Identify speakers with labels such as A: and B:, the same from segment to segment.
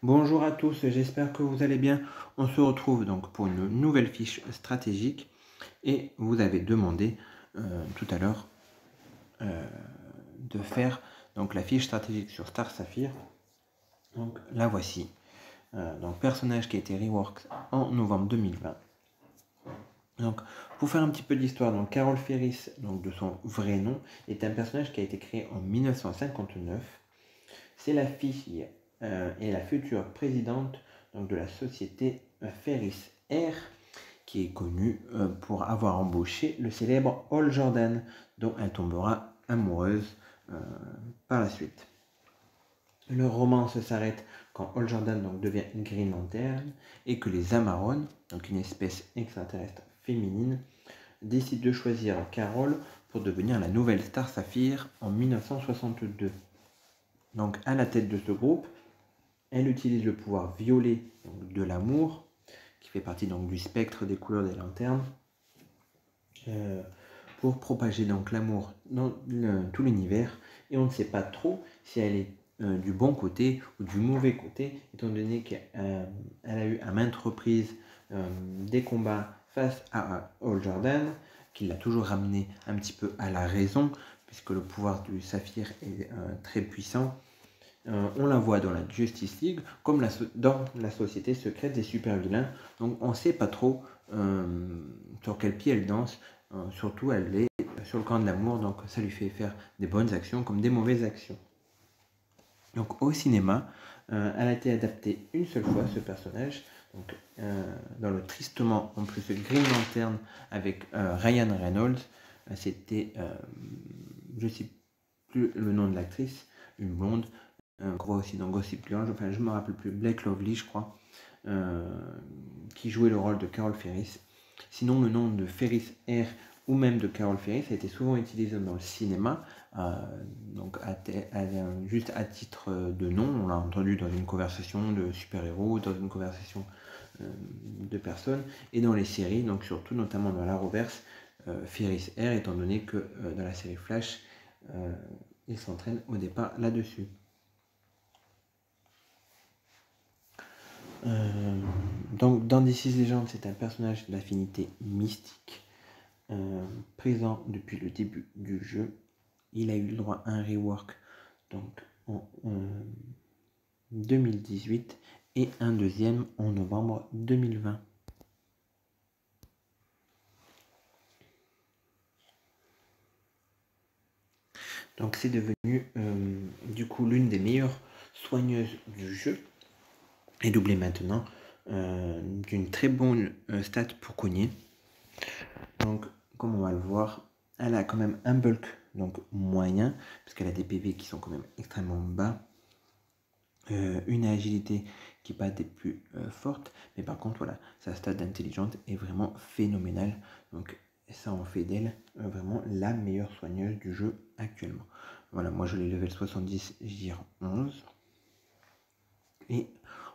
A: Bonjour à tous, j'espère que vous allez bien. On se retrouve donc pour une nouvelle fiche stratégique et vous avez demandé tout à l'heure de faire donc la fiche stratégique sur Star Sapphire. Donc la voici. Donc personnage qui a été rework en novembre 2020. Donc pour faire un petit peu d'histoire, donc Carol Ferris, donc de son vrai nom, est un personnage qui a été créé en 1959. C'est la fille et la future présidente donc, de la société Ferris Air, qui est connue pour avoir embauché le célèbre Hal Jordan, dont elle tombera amoureuse par la suite. Le romance s'arrête quand Hal Jordan donc, devient Green Lantern et que les Amarones, donc une espèce extraterrestre féminine, décident de choisir Carol pour devenir la nouvelle Star Sapphire en 1962. Donc à la tête de ce groupe, elle utilise le pouvoir violet donc, de l'amour, qui fait partie donc, du spectre des couleurs des lanternes, pour propager donc l'amour dans tout l'univers. Et on ne sait pas trop si elle est du bon côté ou du mauvais côté, étant donné qu'elle a eu à maintes reprises des combats face à Hal Jordan, qui l'a toujours ramené un petit peu à la raison, puisque le pouvoir du saphir est très puissant. On la voit dans la Justice League, comme dans la société secrète des super vilains. Donc on ne sait pas trop sur quel pied elle danse. Surtout elle est sur le camp de l'amour, donc ça lui fait faire des bonnes actions comme des mauvaises actions. Donc au cinéma, elle a été adaptée une seule fois, ce personnage, donc, dans le tristement en plus Green Lantern avec Ryan Reynolds. C'était, je ne sais plus le nom de l'actrice, une blonde, qu'on voit aussi dans Gossip Girl, enfin je me rappelle plus, Blake Lively je crois, qui jouait le rôle de Carol Ferris. Sinon le nom de Ferris Air ou même de Carol Ferris a été souvent utilisé dans le cinéma, donc juste à titre de nom. On l'a entendu dans une conversation de super-héros, dans une conversation de personnes, et dans les séries, donc surtout notamment dans l'Arrowverse, Ferris Air, étant donné que dans la série Flash, il s'entraîne au départ là-dessus. Donc dans DC Legends, c'est un personnage d'affinité mystique, présent depuis le début du jeu. Il a eu le droit à un rework donc en 2018 et un deuxième en novembre 2020. Donc c'est devenu du coup l'une des meilleures soigneuses du jeu, et doublée maintenant d'une très bonne stat pour cogner. Donc comme on va le voir, elle a quand même un bulk donc moyen, parce qu'elle a des PV qui sont quand même extrêmement bas, une agilité qui n'est pas des plus fortes, mais par contre voilà, sa stat d'intelligence est vraiment phénoménale, donc ça en fait d'elle vraiment la meilleure soigneuse du jeu actuellement. Voilà, moi je l'ai level 70, JIR 11, et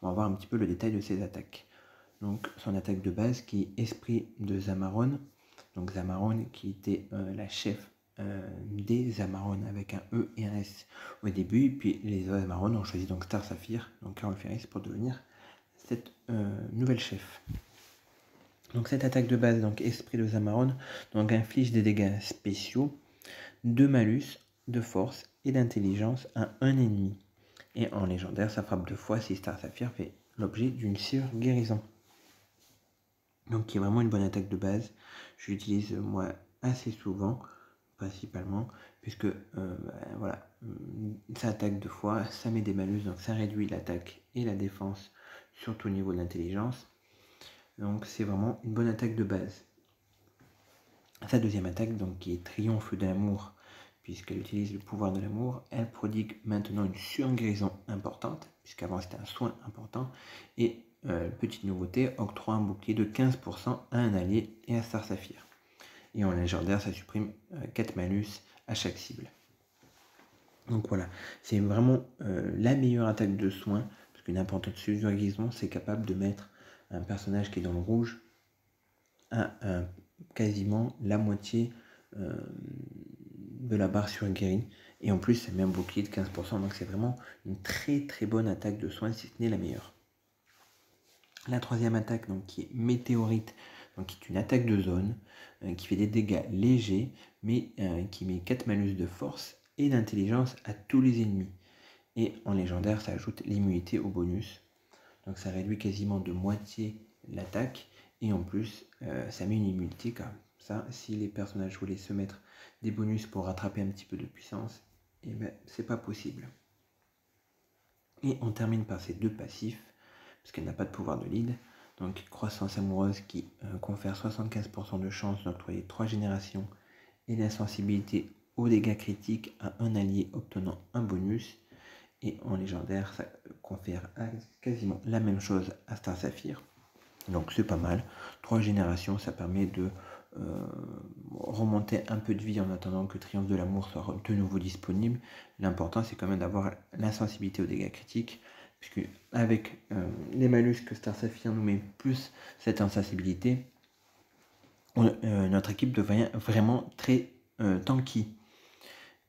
A: on va voir un petit peu le détail de ses attaques. Donc son attaque de base qui est Esprit de Zamarone, donc Zamarone qui était la chef des Amarones avec un E et un S au début, et puis les Amarones ont choisi donc Star Sapphire, donc Carol Ferris, pour devenir cette nouvelle chef. Donc cette attaque de base, donc Esprit de Zamarone, donc inflige des dégâts spéciaux, de malus, de force et d'intelligence à un ennemi. Et en légendaire, ça frappe 2 fois si Star Sapphire fait l'objet d'une sur-guérison. Donc qui est vraiment une bonne attaque de base. Je l'utilise moi assez souvent, principalement, puisque voilà, ça attaque 2 fois, ça met des malus, donc ça réduit l'attaque et la défense, surtout au niveau de l'intelligence. Donc c'est vraiment une bonne attaque de base. Sa deuxième attaque, donc qui est Triomphe de l'amour, puisqu'elle utilise le pouvoir de l'amour, elle prodigue maintenant une sur-guérison importante, puisqu'avant c'était un soin important, et petite nouveauté, octroie un bouclier de 15% à un allié et à Star Sapphire. Et en légendaire, ça supprime 4 malus à chaque cible. Donc voilà, c'est vraiment la meilleure attaque de soin, parce qu'une importante sur-guérison, c'est capable de mettre un personnage qui est dans le rouge à quasiment la moitié de la barre sur guéri, Et en plus, ça met un bouclier de 15%. Donc c'est vraiment une très très bonne attaque de soin, si ce n'est la meilleure. La troisième attaque, donc, qui est météorite, donc, qui est une attaque de zone, qui fait des dégâts légers, mais qui met 4 malus de force et d'intelligence à tous les ennemis. Et en légendaire, ça ajoute l'immunité au bonus. Donc ça réduit quasiment de moitié l'attaque. Et en plus, ça met une immunité comme ça. Si les personnages voulaient se mettre des bonus pour rattraper un petit peu de puissance, et ben c'est pas possible. Et on termine par ces deux passifs, parce qu'elle n'a pas de pouvoir de lead. Donc croissance amoureuse qui confère 75% de chance d'octroyer 3 générations et l'insensibilité aux dégâts critiques à un allié obtenant un bonus. Et en légendaire, ça confère quasiment la même chose à Star Saphir. Donc c'est pas mal. 3 générations, ça permet de remonter un peu de vie en attendant que Triomphe de l'amour soit de nouveau disponible. L'important, c'est quand même d'avoir l'insensibilité aux dégâts critiques, puisque avec les malus que Star Saphir nous met, plus cette insensibilité, notre équipe devient vraiment très tanky.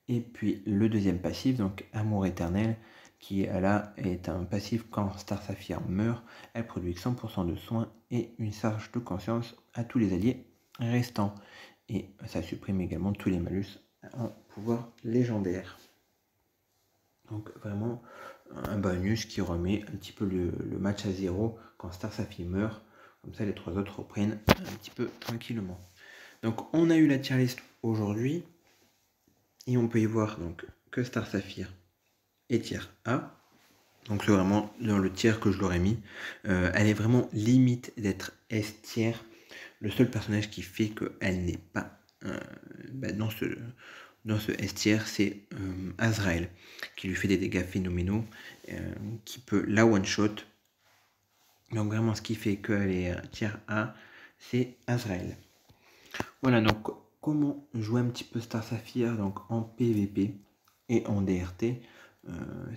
A: Et puis le deuxième passif, donc Amour éternel, qui là est un passif quand Star Saphir meurt, elle produit 100% de soins et une charge de conscience à tous les alliés restants. Et ça supprime également tous les malus en pouvoir légendaire. Donc vraiment un bonus qui remet un petit peu le match à zéro quand Star Saphir meurt. Comme ça les trois autres reprennent un petit peu tranquillement. Donc on a eu la tier list aujourd'hui. Et on peut y voir donc que Star Saphir est tier A. Donc c'est vraiment dans le tiers que je l'aurais mis. Elle est vraiment limite d'être S tier. Le seul personnage qui fait qu'elle n'est pas dans ce S tier, c'est Azrael, qui lui fait des dégâts phénoménaux, qui peut la one-shot. Donc vraiment ce qui fait qu'elle est tier A, c'est Azrael. Voilà, donc comment jouer un petit peu Star Saphir donc en PVP et en DRT,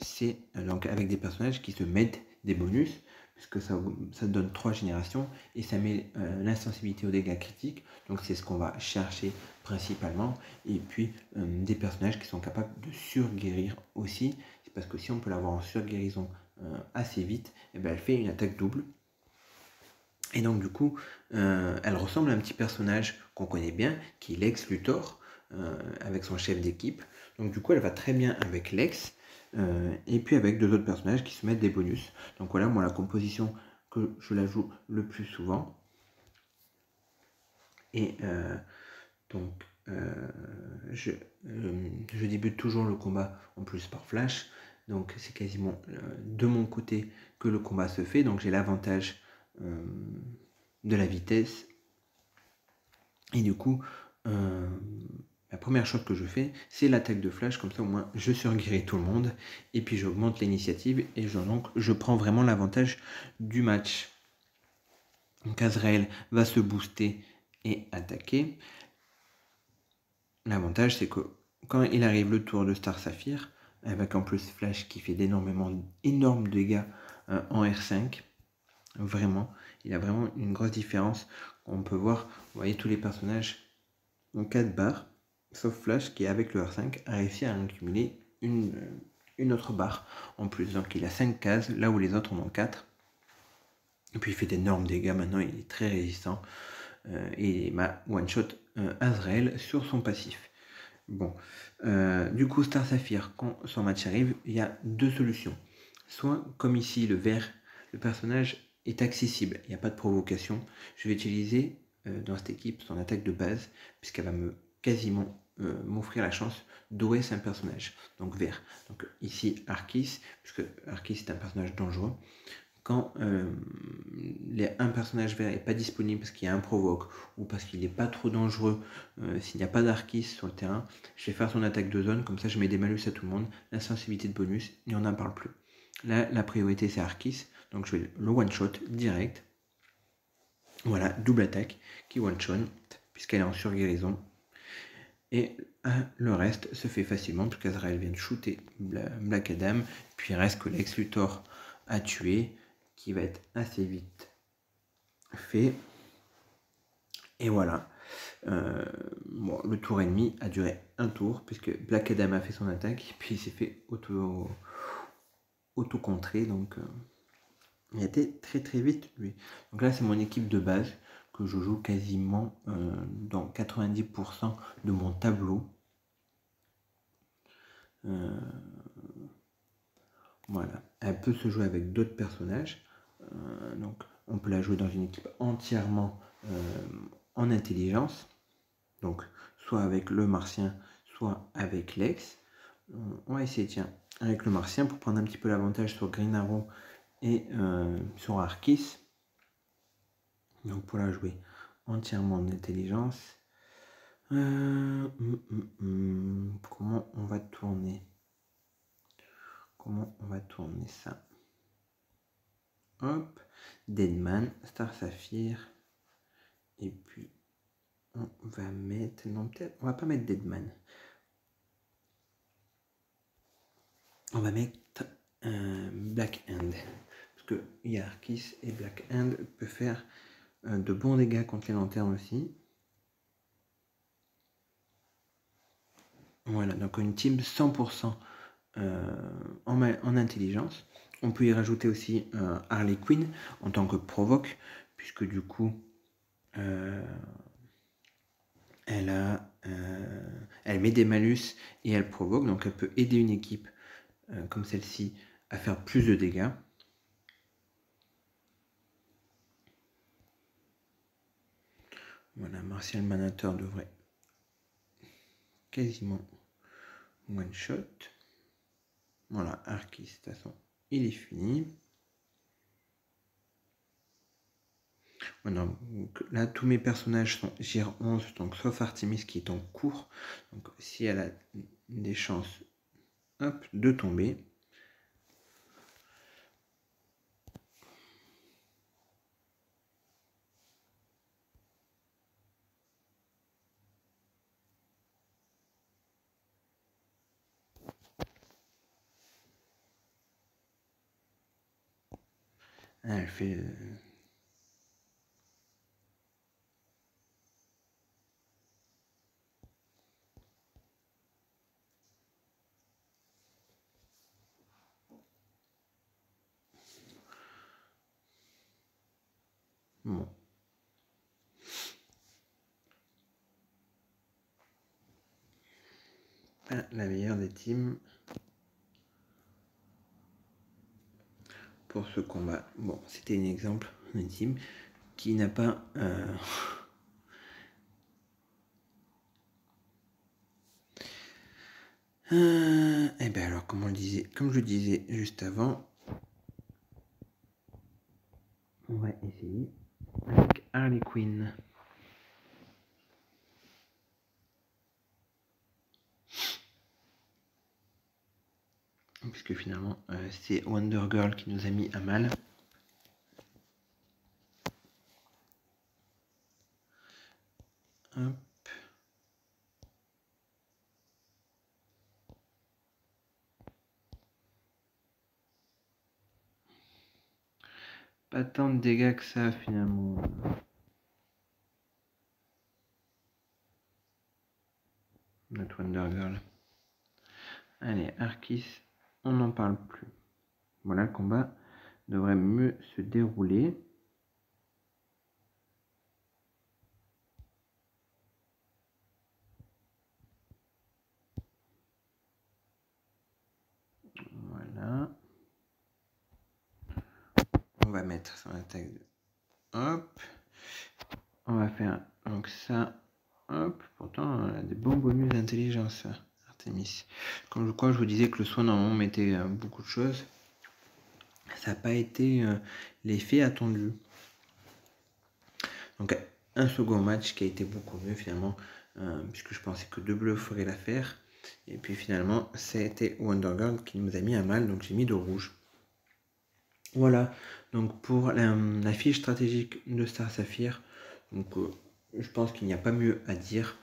A: c'est donc avec des personnages qui se mettent des bonus, puisque ça donne 3 générations et ça met l'insensibilité aux dégâts critiques, donc c'est ce qu'on va chercher principalement, et puis des personnages qui sont capables de surguérir aussi, c'est parce que si on peut l'avoir en surguérison assez vite, et ben elle fait une attaque double. Et donc du coup, elle ressemble à un petit personnage qu'on connaît bien, qui est Lex Luthor, avec son chef d'équipe. Donc du coup, elle va très bien avec Lex, et puis avec deux autres personnages qui se mettent des bonus. Donc voilà, moi la composition que je la joue le plus souvent. Et donc, je débute toujours le combat en plus par flash. Donc c'est quasiment de mon côté que le combat se fait. Donc j'ai l'avantage de la vitesse. Et du coup, la première chose que je fais, c'est l'attaque de flash. Comme ça, au moins, je surguéris tout le monde. Et puis, j'augmente l'initiative. Et donc, je prends vraiment l'avantage du match. Donc, Azrael va se booster et attaquer. L'avantage, c'est que quand il arrive le tour de Star Saphir, avec en plus Flash qui fait énormes dégâts en R5, vraiment, il a vraiment une grosse différence. On peut voir, vous voyez, tous les personnages ont 4 barres, sauf Flash qui, avec le R5, a réussi à accumuler une autre barre en plus. Donc il a 5 cases, là où les autres en ont 4. Et puis il fait d'énormes dégâts, maintenant il est très résistant. Et il m'a one-shot Azrael sur son passif. Bon, du coup Star Saphir, quand son match arrive, il y a deux solutions. Soit, comme ici, le vert, le personnage est accessible, il n'y a pas de provocation. Je vais utiliser dans cette équipe son attaque de base, puisqu'elle va quasiment m'offrir la chance d'OS un personnage, donc vert. Donc ici Arceus, puisque Arceus est un personnage dangereux. Quand un personnage vert n'est pas disponible parce qu'il y a un provoque ou parce qu'il n'est pas trop dangereux, s'il n'y a pas d'Arceus sur le terrain, je vais faire son attaque de zone, comme ça je mets des malus à tout le monde, la sensibilité de bonus, et on n'en parle plus. Là, la priorité c'est Arceus, donc je vais le one-shot direct. Voilà, double attaque qui one-shot, puisqu'elle est en surguérison. Et le reste se fait facilement, parce qu'Azrael vient de shooter Black Adam, puis il reste que Lex Luthor à tuer, qui va être assez vite fait. Et voilà. Bon, le tour ennemi a duré un tour, puisque Black Adam a fait son attaque, et puis il s'est fait auto-contrer, donc il a été très très vite lui. Donc là, c'est mon équipe de base, que je joue quasiment dans 90% de mon tableau. Voilà, elle peut se jouer avec d'autres personnages, donc on peut la jouer dans une équipe entièrement en intelligence, donc soit avec le martien, soit avec Lex. On va essayer, tiens, avec le martien pour prendre un petit peu l'avantage sur Green Arrow et sur Arquis. Donc pour la jouer entièrement en intelligence. Comment on va tourner? Comment on va tourner ça? Hop, Deadman, Star Saphir. Et puis on va mettre... Non, peut-être... On va pas mettre Deadman. On va mettre Black Hand. Parce que Arquis et Black Hand peut faire de bons dégâts contre les lanternes aussi. Voilà, donc une team 100% en intelligence. On peut y rajouter aussi Harley Quinn en tant que provoque, puisque du coup elle met des malus et elle provoque, donc elle peut aider une équipe comme celle-ci à faire plus de dégâts. Voilà, Martial Manator devrait quasiment one shot. Voilà, Arquis, de toute façon, il est fini. Voilà, donc là, tous mes personnages sont GR 11, donc sauf Artemis qui est en cours. Donc si elle a des chances, hop, de tomber. Elle fait... Bon. Pas la meilleure des teams pour ce combat. Bon, c'était un exemple d'une team qui n'a pas... Eh bien alors, comme je le disais juste avant, on va essayer avec Harley Quinn. Puisque finalement, c'est Wonder Girl qui nous a mis à mal. Hop. Pas tant de dégâts que ça finalement. Notre Wonder Girl. Allez, Arquis, on n'en parle plus. Voilà, le combat devrait mieux se dérouler. Voilà. On va mettre son attaque de... Hop. On va faire donc ça. Hop. Pourtant, elle a des bons bonus d'intelligence, Artemis. Comme je crois, je vous disais que le soin normalement mettait beaucoup de choses. Ça n'a pas été l'effet attendu. Donc un second match qui a été beaucoup mieux finalement, puisque je pensais que deux bleus feraient l'affaire. Et puis finalement, c'était Wonder Girl qui nous a mis à mal, donc j'ai mis de rouge. Voilà, donc pour la fiche stratégique de Star Saphir, donc je pense qu'il n'y a pas mieux à dire.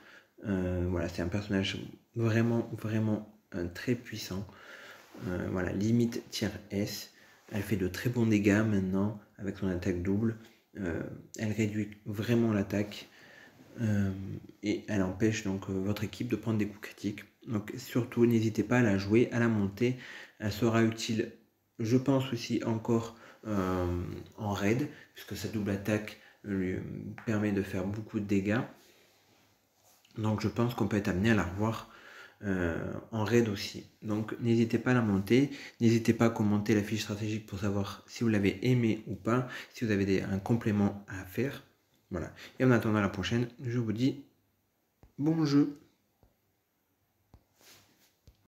A: Voilà, c'est un personnage vraiment très puissant. Voilà, limite tier S. Elle fait de très bons dégâts maintenant avec son attaque double. Elle réduit vraiment l'attaque. et elle empêche donc votre équipe de prendre des coups critiques. Donc surtout, n'hésitez pas à la jouer, à la monter. Elle sera utile, je pense aussi encore en raid, puisque sa double attaque lui permet de faire beaucoup de dégâts. Donc je pense qu'on peut être amené à la revoir en raid aussi. Donc n'hésitez pas à la monter, n'hésitez pas à commenter la fiche stratégique pour savoir si vous l'avez aimé ou pas, si vous avez un complément à faire. Voilà. Et en attendant la prochaine, je vous dis bon jeu.